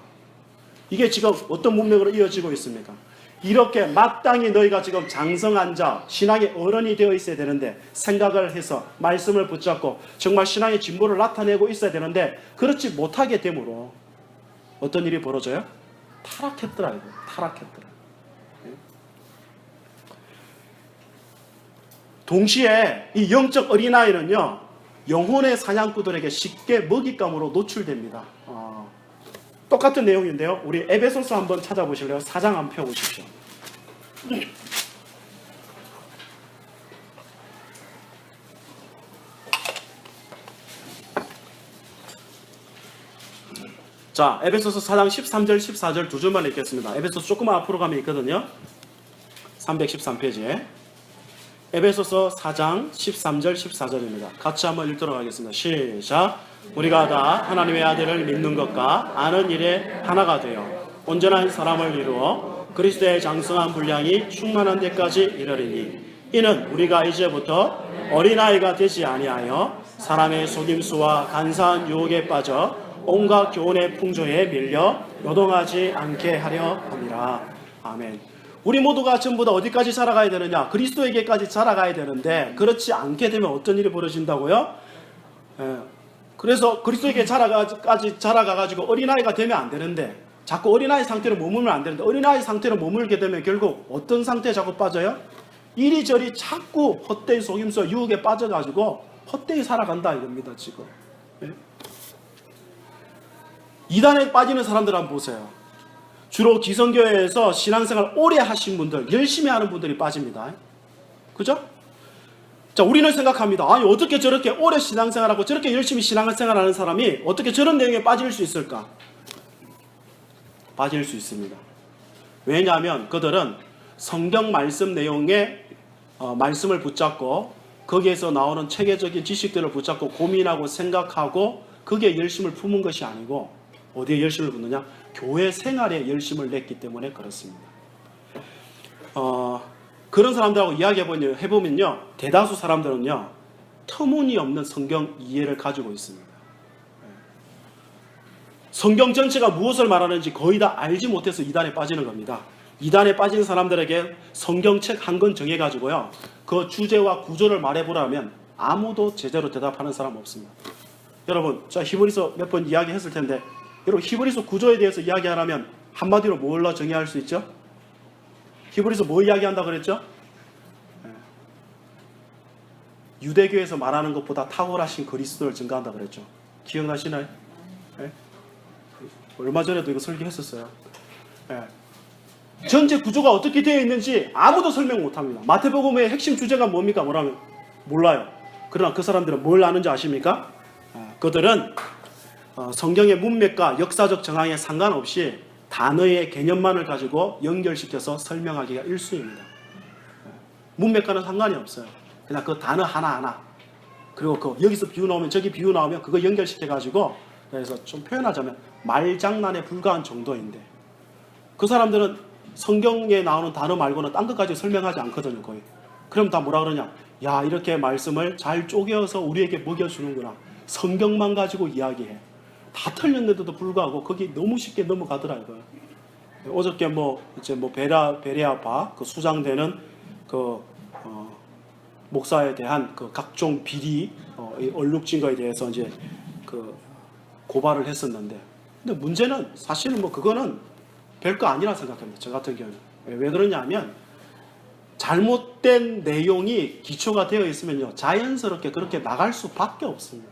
이게 지금 어떤 문맥으로 이어지고 있습니까? 이렇게 마땅히 너희가 지금 장성한 자, 신앙의 어른이 되어 있어야 되는데, 생각을 해서 말씀을 붙잡고 정말 신앙의 진보를 나타내고 있어야 되는데 그렇지 못하게 되므로 어떤 일이 벌어져요? 타락했더라. 이거 타락했더라. 동시에 이 영적 어린아이는요, 영혼의 사냥꾼들에게 쉽게 먹잇감으로 노출됩니다. 똑같은 내용인데요, 우리 에베소서 한번 찾아보실래요? 4장 한번 펴보십시오. 자, 에베소서 4장 13절 14절 두 줄만 읽겠습니다. 에베소서 조금만 앞으로 가면 있거든요. 313페이지에 에베소서 4장 13절 14절입니다. 같이 한번 읽도록 하겠습니다. 시작. 우리가 다 하나님의 아들을 믿는 것과 아는 일에 하나가 되어 온전한 사람을 이루어 그리스도의 장성한 분량이 충만한 데까지 이르리니 이는 우리가 이제부터 어린아이가 되지 아니하여 사람의 속임수와 간사한 유혹에 빠져 온갖 교훈의 풍조에 밀려 요동하지 않게 하려 함이라. 아멘. 우리 모두가 전부 다 어디까지 자라가야 되느냐? 그리스도에게까지 자라가야 되는데 그렇지 않게 되면 어떤 일이 벌어진다고요? 그래서 그리스도에게 자라가가지고 어린아이가 되면 안 되는데, 자꾸 어린아이 상태로 머물면 안 되는데, 어린아이 상태로 머물게 되면 결국 어떤 상태에 자꾸 빠져요? 이리저리 자꾸 헛되이 속임수 유혹에 빠져가지고 헛되이 살아간다 이겁니다 지금. 이단에 빠지는 사람들 한번 보세요. 주로 기성교회에서 신앙생활 오래 하신 분들, 열심히 하는 분들이 빠집니다. 그죠? 자, 우리는 생각합니다. 아니, 어떻게 저렇게 오래 신앙생활하고 저렇게 열심히 신앙생활하는 사람이 어떻게 저런 내용에 빠질 수 있을까? 빠질 수 있습니다. 왜냐하면 그들은 성경 말씀 내용에 말씀을 붙잡고 거기에서 나오는 체계적인 지식들을 붙잡고 고민하고 생각하고 거기에 열심을 품은 것이 아니고 어디에 열심을 붓느냐? 교회 생활에 열심을 냈기 때문에 그렇습니다. 그런 사람들하고 이야기해보면요, 대다수 사람들은요, 터무니없는 성경 이해를 가지고 있습니다. 성경 전체가 무엇을 말하는지 거의 다 알지 못해서 이단에 빠지는 겁니다. 이단에 빠진 사람들에게 성경책 한 권 정해가지고요, 그 주제와 구조를 말해보라면 아무도 제대로 대답하는 사람 없습니다. 여러분, 자, 히브리서 몇 번 이야기했을 텐데, 여러분, 히브리서 구조에 대해서 이야기하라면 한마디로 뭘로 정의할 수 있죠? 히브리서 뭐 이야기한다 그랬죠? 유대교에서 말하는 것보다 탁월하신 그리스도를 증거한다 그랬죠. 기억나시나요? 얼마 전에도 이거 설교했었어요. 전체 구조가 어떻게 되어 있는지 아무도 설명 못합니다. 마태복음의 핵심 주제가 뭡니까? 뭐라면 몰라요. 그러나 그 사람들은 뭘 아는지 아십니까? 그들은 성경의 문맥과 역사적 정황에 상관없이 단어의 개념만을 가지고 연결시켜서 설명하기가 일쑤입니다. 문맥과는 상관이 없어요. 그냥 그 단어 하나하나, 그리고 여기서 비유 나오면 저기 비유 나오면 그거 연결시켜가지고, 그래서 좀 표현하자면 말장난에 불과한 정도인데, 그 사람들은 성경에 나오는 단어 말고는 딴 것까지 설명하지 않거든요, 거의. 그럼 다 뭐라 그러냐? 야, 이렇게 말씀을 잘 쪼개어서 우리에게 먹여주는구나. 성경만 가지고 이야기해. 다 틀렸는데도 불구하고 거기 너무 쉽게 넘어가더라 이거예요. 어저께 베레아파 그 수장되는 목사에 대한 그 각종 비리 얼룩진 거에 대해서 이제 고발을 했었는데, 근데 문제는 사실은 뭐 그거는 별거 아니라 생각합니다. 저 같은 경우는. 왜 그러냐면 잘못된 내용이 기초가 되어 있으면요, 자연스럽게 그렇게 나갈 수밖에 없습니다.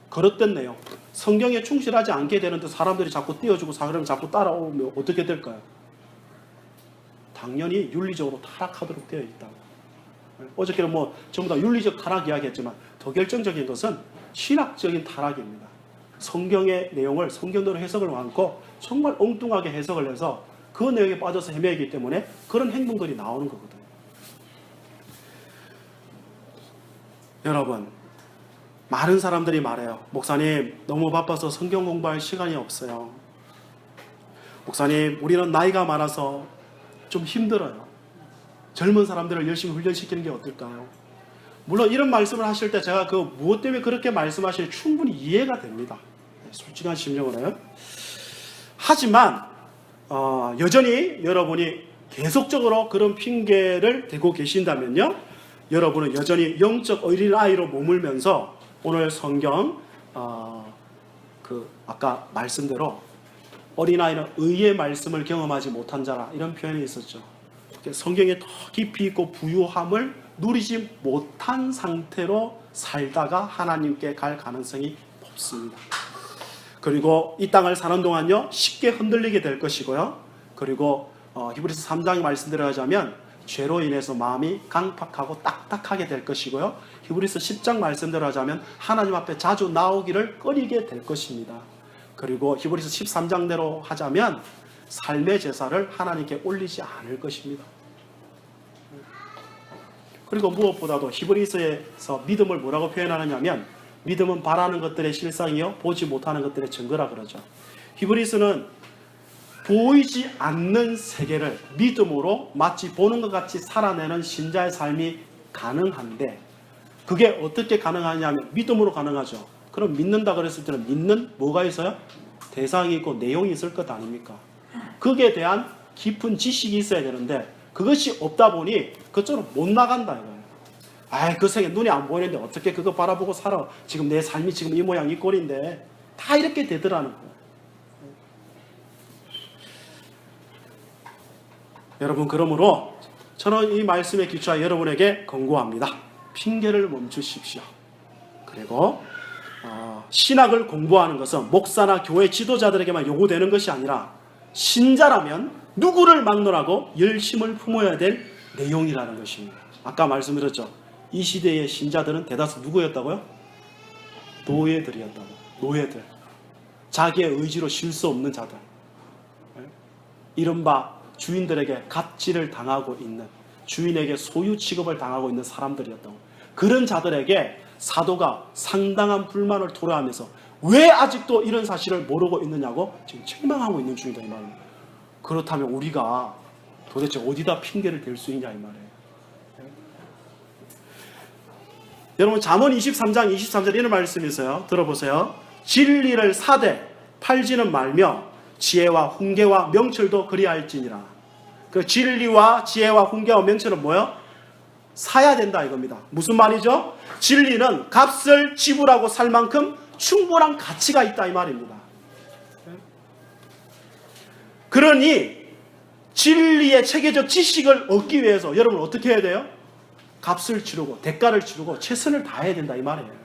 그릇된 내용, 성경에 충실하지 않게 되는데 사람들이 자꾸 띄워주고 사람이 자꾸 따라오면 어떻게 될까요? 당연히 윤리적으로 타락하도록 되어 있다. 어저께는 뭐 전부 다 윤리적 타락 이야기했지만 더 결정적인 것은 신학적인 타락입니다. 성경의 내용을 성경대로 해석을 많고 정말 엉뚱하게 해석을 해서 그 내용에 빠져서 헤매기 때문에 그런 행동들이 나오는 거거든요. 여러분, 많은 사람들이 말해요. 목사님, 너무 바빠서 성경 공부할 시간이 없어요. 목사님, 우리는 나이가 많아서 좀 힘들어요. 젊은 사람들을 열심히 훈련시키는 게 어떨까요? 물론 이런 말씀을 하실 때 제가 그 무엇 때문에 그렇게 말씀하시는지 충분히 이해가 됩니다. 솔직한 심정으로요. 하지만 여전히 여러분이 계속적으로 그런 핑계를 대고 계신다면요, 여러분은 여전히 영적 어린아이로 머물면서 오늘 성경 아까 말씀대로 어린아이는 의의 말씀을 경험하지 못한 자라, 이런 표현이 있었죠. 성경에 더 깊이 있고 부유함을 누리지 못한 상태로 살다가 하나님께 갈 가능성이 높습니다. 그리고 이 땅을 사는 동안요, 쉽게 흔들리게 될 것이고요. 그리고 히브리서 3장 말씀대로 하자면 죄로 인해서 마음이 강팍하고 딱딱하게 될 것이고요. 히브리서 10장 말씀대로 하자면 하나님 앞에 자주 나오기를 꺼리게 될 것입니다. 그리고 히브리서 13장대로 하자면 삶의 제사를 하나님께 올리지 않을 것입니다. 그리고 무엇보다도 히브리서에서 믿음을 뭐라고 표현하느냐면 믿음은 바라는 것들의 실상이요 보지 못하는 것들의 증거라 그러죠. 히브리서는 보이지 않는 세계를 믿음으로 마치 보는 것 같이 살아내는 신자의 삶이 가능한데, 그게 어떻게 가능하냐면 믿음으로 가능하죠. 그럼 믿는다 그랬을 때는 믿는 뭐가 있어요? 대상이 있고 내용이 있을 것 아닙니까? 그게 대한 깊은 지식이 있어야 되는데 그것이 없다 보니 그쪽으로 못 나간다 이거예요. 그 세계 눈이 안 보이는데 어떻게 그거 바라보고 살아? 지금 내 삶이 지금 이 모양 이 꼴인데, 다 이렇게 되더라는 거예요. 여러분, 그러므로 저는 이 말씀에 기초하여 여러분에게 권고합니다. 핑계를 멈추십시오. 그리고 신학을 공부하는 것은 목사나 교회 지도자들에게만 요구되는 것이 아니라 신자라면 누구를 막론하고 열심을 품어야 될 내용이라는 것입니다. 아까 말씀드렸죠. 이 시대의 신자들은 대다수 누구였다고요? 노예들이었다고. 노예들. 자기의 의지로 쉴 수 없는 자들. 이른바 주인들에게 갑질을 당하고 있는, 주인에게 소유 취급을 당하고 있는 사람들이었다고. 그런 자들에게 사도가 상당한 불만을 토로하면서 왜 아직도 이런 사실을 모르고 있느냐고 지금 책망하고 있는 중이다 이 말입니다. 그렇다면 우리가 도대체 어디다 핑계를 댈 수 있냐 이 말이에요. 여러분, 잠언 23장 23절 이런 말씀이 있어요. 들어보세요. 진리를 사되 팔지는 말며 지혜와 훈계와 명철도 그리할지니라. 그 진리와 지혜와 훈계와 명철은 뭐예요? 사야 된다 이겁니다. 무슨 말이죠? 진리는 값을 지불하고 살 만큼 충분한 가치가 있다 이 말입니다. 그러니 진리의 체계적 지식을 얻기 위해서 여러분 어떻게 해야 돼요? 값을 치르고 대가를 치르고 최선을 다해야 된다 이 말이에요.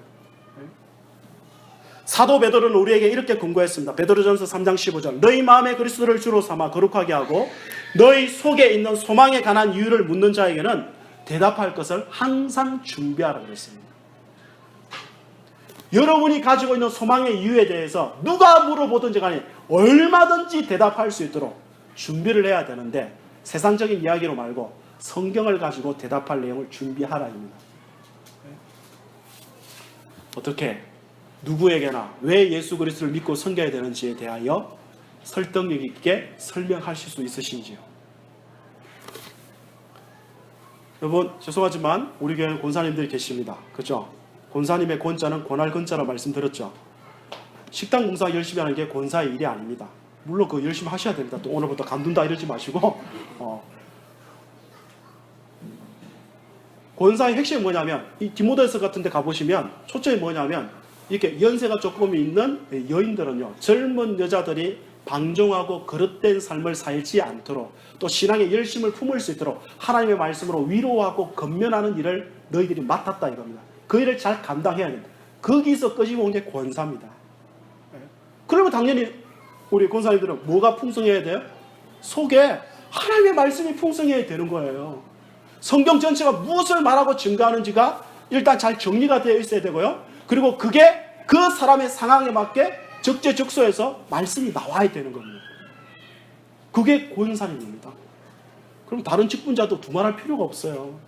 사도 베드로는 우리에게 이렇게 권고했습니다. 베드로전서 3장 15절. 너희 마음에 그리스도를 주로 삼아 거룩하게 하고 너희 속에 있는 소망에 관한 이유를 묻는 자에게는 대답할 것을 항상 준비하라 그랬습니다. 여러분이 가지고 있는 소망의 이유에 대해서 누가 물어보든지 간에 얼마든지 대답할 수 있도록 준비를 해야 되는데, 세상적인 이야기로 말고 성경을 가지고 대답할 내용을 준비하라입니다. 어떻게 누구에게나 왜 예수 그리스도를 믿고 섬겨야 되는지에 대하여 설득력 있게 설명하실 수 있으신지요? 여러분, 죄송하지만 우리 교회는 권사님들이 계십니다. 그렇죠? 권사님의 권자는 권할 권자라 말씀드렸죠. 식당 공사 열심히 하는 게 권사의 일이 아닙니다. 물론 그거 열심히 하셔야 됩니다. 또 오늘부터 간둔다 이러지 마시고 권사의 핵심이 뭐냐면 이 디모데서 같은 데 가보시면 초점이 뭐냐면 이렇게 연세가 조금 있는 여인들은요, 젊은 여자들이 방종하고 그릇된 삶을 살지 않도록 또 신앙의 열심을 품을 수 있도록 하나님의 말씀으로 위로하고 건면하는 일을 너희들이 맡았다 이겁니다. 그 일을 잘 감당해야 됩니다. 거기서 끄집어온 게 권사입니다. 그러면 당연히 우리 권사님들은 뭐가 풍성해야 돼요? 속에 하나님의 말씀이 풍성해야 되는 거예요. 성경 전체가 무엇을 말하고 증거하는지가 일단 잘 정리가 되어 있어야 되고요. 그리고 그게 그 사람의 상황에 맞게 적재적소에서 말씀이 나와야 되는 겁니다. 그게 권사님입니다. 그럼 다른 직분자도 두말할 필요가 없어요.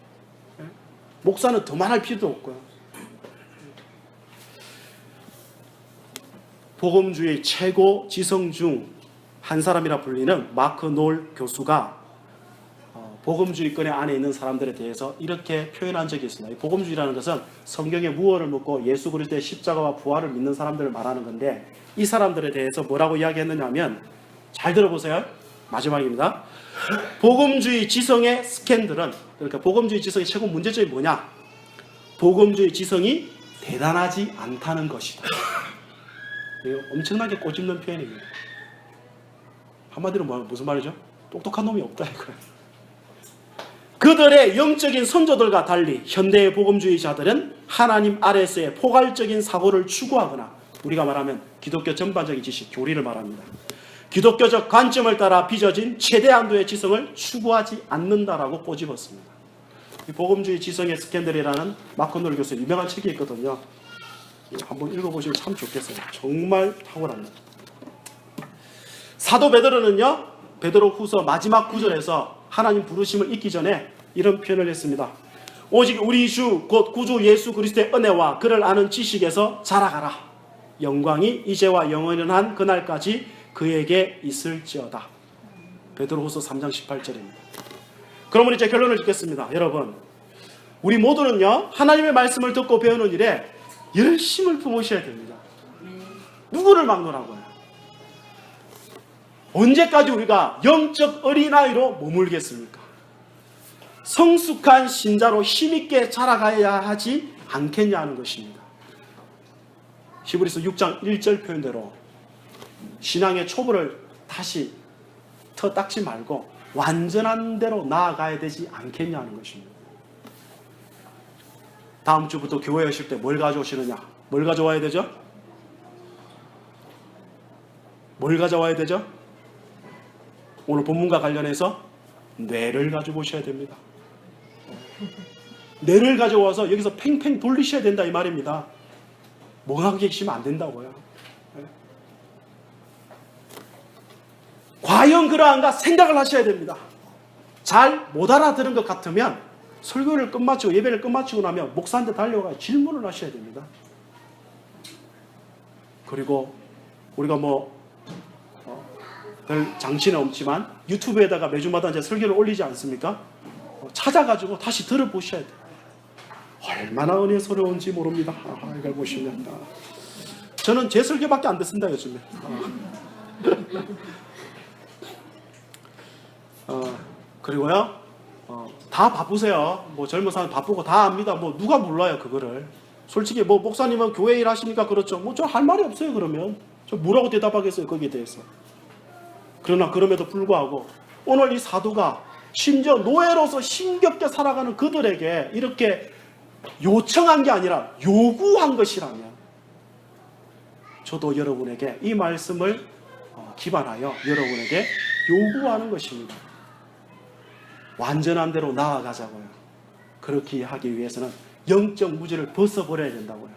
목사는 더 말할 필요도 없고요. 복음주의 최고 지성 중 한 사람이라 불리는 마크 놀 교수가 복음주의권의 안에 있는 사람들에 대해서 이렇게 표현한 적이 있습니다. 복음주의라는 것은 성경의 무엇을 묻고 예수 그리스도의 십자가와 부활을 믿는 사람들을 말하는 건데, 이 사람들에 대해서 뭐라고 이야기했느냐 하면, 잘 들어보세요. 마지막입니다. 복음주의 지성의 스캔들은, 그러니까 복음주의 지성의 최고 문제점이 뭐냐? 복음주의 지성이 대단하지 않다는 것이다. 이거 엄청나게 꼬집는 표현입니다. 한마디로 무슨 말이죠? 똑똑한 놈이 없다 이거예요. 그들의 영적인 선조들과 달리 현대의 복음주의자들은 하나님 아래서의 포괄적인 사고를 추구하거나, 우리가 말하면 기독교 전반적인 지식, 교리를 말합니다. 기독교적 관점을 따라 빚어진 최대 한도의 지성을 추구하지 않는다라고 꼬집었습니다. 이 복음주의 지성의 스캔들이라는 마크 놀 교수의 유명한 책이 있거든요. 한번 읽어보시면 참 좋겠어요. 정말 탁월합니다. 사도 베드로는요, 베드로 후서 마지막 구절에서 하나님 부르심을 잊기 전에 이런 표현을 했습니다. 오직 우리 주 곧 구주 예수 그리스도의 은혜와 그를 아는 지식에서 자라가라. 영광이 이제와 영원한 그날까지 그에게 있을지어다. 베드로 후서 3장 18절입니다. 그러면 이제 결론을 짓겠습니다. 여러분, 우리 모두는요, 하나님의 말씀을 듣고 배우는 일에 열심을 품으셔야 됩니다. 누구를 막론하고요? 언제까지 우리가 영적 어린아이로 머물겠습니까? 성숙한 신자로 힘있게 자라가야 하지 않겠냐는 것입니다. 히브리서 6장 1절 표현대로 신앙의 초보를 다시 닦지 말고 완전한 대로 나아가야 되지 않겠냐는 것입니다. 다음 주부터 교회에 오실 때 뭘 가져오시느냐? 뭘 가져와야 되죠? 뭘 가져와야 되죠? 오늘 본문과 관련해서 뇌를 가지고 오셔야 됩니다. 뇌를 가져와서 여기서 팽팽 돌리셔야 된다 이 말입니다. 멍하게 계시면 안 된다고요. 과연 그러한가 생각을 하셔야 됩니다. 잘 못 알아들은 것 같으면 설교를 끝마치고 예배를 끝마치고 나면 목사한테 달려가 질문을 하셔야 됩니다. 그리고 우리가 별 장치는 없지만 유튜브에다가 매주마다 이제 설교를 올리지 않습니까? 찾아가지고 다시 들어보셔야 돼요. 얼마나 은혜스러운지 모릅니다. 이걸 보시면 저는 제 설교밖에 안 듣습니다 요즘에. 그리고요, 다 바쁘세요. 젊은 사람 바쁘고 다 압니다. 누가 몰라요 그거를. 솔직히 목사님은 교회 일 하십니까? 그렇죠. 저 할 말이 없어요. 그러면 저 뭐라고 대답하겠어요 거기에 대해서. 그러나 그럼에도 불구하고 오늘 이 사도가 심지어 노예로서 힘겹게 살아가는 그들에게 이렇게 요청한 게 아니라 요구한 것이라면, 저도 여러분에게 이 말씀을 기반하여 여러분에게 요구하는 것입니다. 완전한 대로 나아가자고요. 그렇게 하기 위해서는 영적 무지를 벗어버려야 된다고요.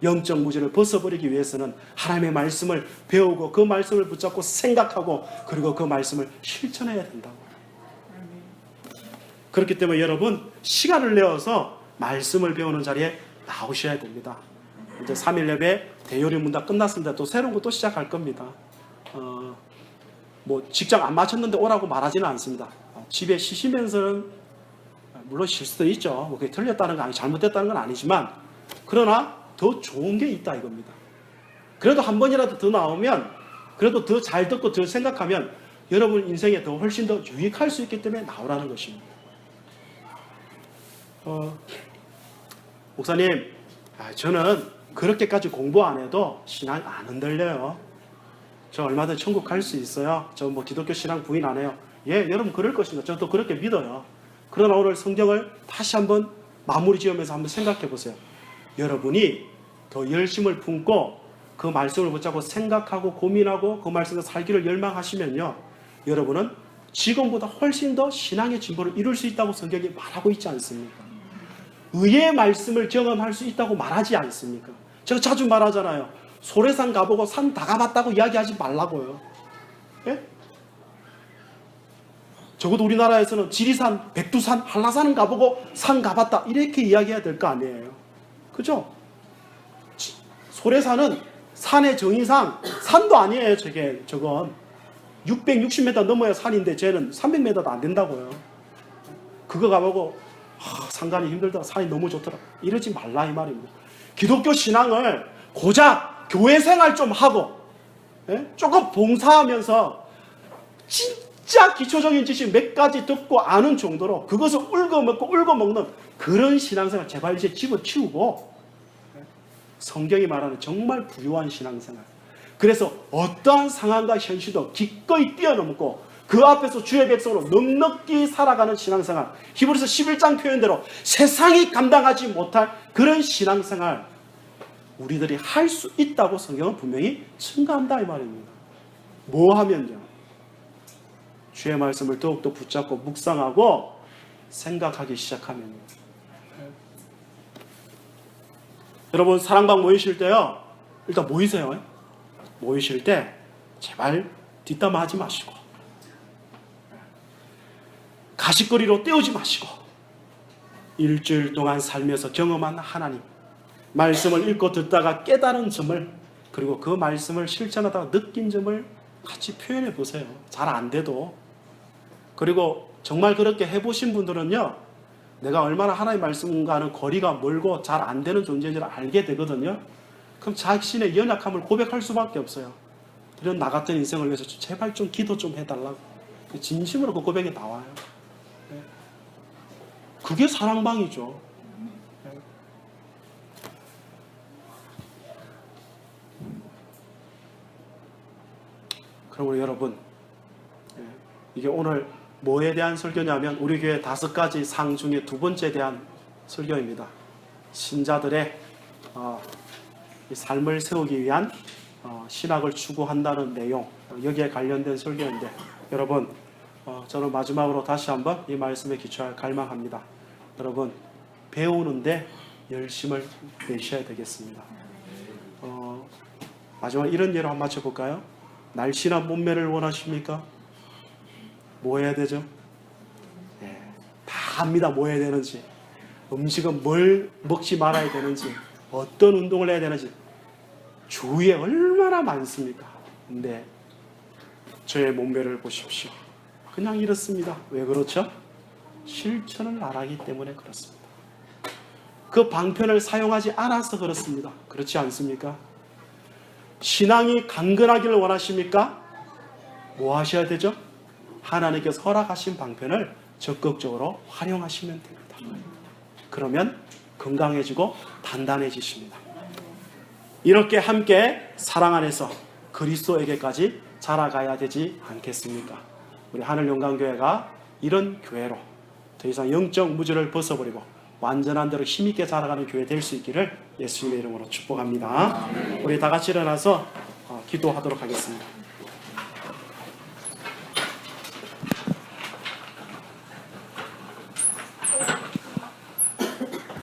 영적 무지를 벗어버리기 위해서는 하나님의 말씀을 배우고 그 말씀을 붙잡고 생각하고 그리고 그 말씀을 실천해야 된다고요. 그렇기 때문에 여러분, 시간을 내어서 말씀을 배우는 자리에 나오셔야 됩니다. 이제 3일 예배 대요리 문 다 끝났습니다. 또 새로운 거 또 시작할 겁니다. 직장 안 마쳤는데 오라고 말하지는 않습니다. 집에 쉬시면서는 물론 쉴 수도 있죠. 그게 틀렸다는 건 아니, 잘못됐다는 건 아니지만, 그러나 더 좋은 게 있다 이겁니다. 그래도 한 번이라도 더 나오면, 그래도 더 잘 듣고 더 생각하면 여러분 인생에 더 훨씬 더 유익할 수 있기 때문에 나오라는 것입니다. 목사님, 저는 그렇게까지 공부 안 해도 신앙이 안 흔들려요. 저 얼마든지 천국 갈 수 있어요. 저 뭐 기독교 신앙 부인 안 해요. 예, 여러분 그럴 것입니다. 저도 그렇게 믿어요. 그러나 오늘 성경을 다시 한번 마무리 지으면서 한번 생각해 보세요. 여러분이 더 열심을 품고 그 말씀을 붙잡고 생각하고 고민하고 그 말씀에 살기를 열망하시면요, 여러분은 지금보다 훨씬 더 신앙의 진보를 이룰 수 있다고 성경이 말하고 있지 않습니까? 의의 말씀을 경험할 수 있다고 말하지 않습니까? 제가 자주 말하잖아요. 소래산 가보고 산 다 가봤다고 이야기하지 말라고요. 예? 적어도 우리나라에서는 지리산, 백두산, 한라산은 가보고 산 가봤다 이렇게 이야기해야 될 거 아니에요. 그죠? 소래산은 산의 정의상 산도 아니에요. 저건 660m 넘어야 산인데 쟤는 300m도 안 된다고요. 그거 가보고 상관이 힘들다, 산이 너무 좋더라 이러지 말라 이 말입니다. 기독교 신앙을 고작 교회 생활 좀 하고, 예? 조금 봉사하면서 진짜 기초적인 지식 몇 가지 듣고 아는 정도로 그것을 울고먹고 울고먹는 그런 신앙생활 제발 이제 집어치우고, 성경이 말하는 정말 부유한 신앙생활, 그래서 어떠한 상황과 현실도 기꺼이 뛰어넘고 그 앞에서 주의 백성으로 넉넉히 살아가는 신앙생활, 히브리서 11장 표현대로 세상이 감당하지 못할 그런 신앙생활 우리들이 할 수 있다고 성경은 분명히 증거한다 이 말입니다. 뭐 하면요? 주의 말씀을 더욱더 붙잡고 묵상하고 생각하기 시작하면요. 여러분 사랑방 모이실 때요, 일단 모이세요. 모이실 때 제발 뒷담화 하지 마시고 가십거리로 때우지 마시고 일주일 동안 살면서 경험한 하나님 말씀을 읽고 듣다가 깨달은 점을, 그리고 그 말씀을 실천하다가 느낀 점을 같이 표현해 보세요. 잘 안 돼도. 그리고 정말 그렇게 해보신 분들은요, 내가 얼마나 하나님 말씀과는 거리가 멀고 잘 안 되는 존재인지를 알게 되거든요. 그럼 자신의 연약함을 고백할 수밖에 없어요. 이런 나 같은 인생을 위해서 제발 좀 기도 좀 해달라고. 진심으로 그 고백이 나와요. 그게 사랑방이죠. 그럼 우리 여러분, 이게 오늘 뭐에 대한 설교냐면 우리 교회 5가지 상 중에 2번째에 대한 설교입니다. 신자들의 삶을 세우기 위한 신학을 추구한다는 내용, 여기에 관련된 설교인데, 여러분 저는 마지막으로 다시 한번 이 말씀에 기초하여 갈망합니다. 여러분 배우는데 열심을 내셔야 되겠습니다. 마지막 이런 예로 한번 맞춰볼까요? 날씬한 몸매를 원하십니까? 뭐 해야 되죠? 다 압니다. 뭐 해야 되는지, 음식은 뭘 먹지 말아야 되는지, 어떤 운동을 해야 되는지 주위에 얼마나 많습니까? 근데 저의 몸매를 보십시오. 그냥 이렇습니다. 왜 그렇죠? 실천을 안 하기 때문에 그렇습니다. 그 방편을 사용하지 않아서 그렇습니다. 그렇지 않습니까? 신앙이 강건하기를 원하십니까? 뭐 하셔야 되죠? 하나님께서 허락하신 방편을 적극적으로 활용하시면 됩니다. 그러면 건강해지고 단단해지십니다. 이렇게 함께 사랑 안에서 그리스도에게까지 자라가야 되지 않겠습니까? 우리 하늘영광교회가 이런 교회로 더 이상 영적 무주를 벗어버리고 완전한 대로 힘있게 자라가는 교회 될 수 있기를 예수님의 이름으로 축복합니다. 우리 다 같이 일어나서 기도하도록 하겠습니다.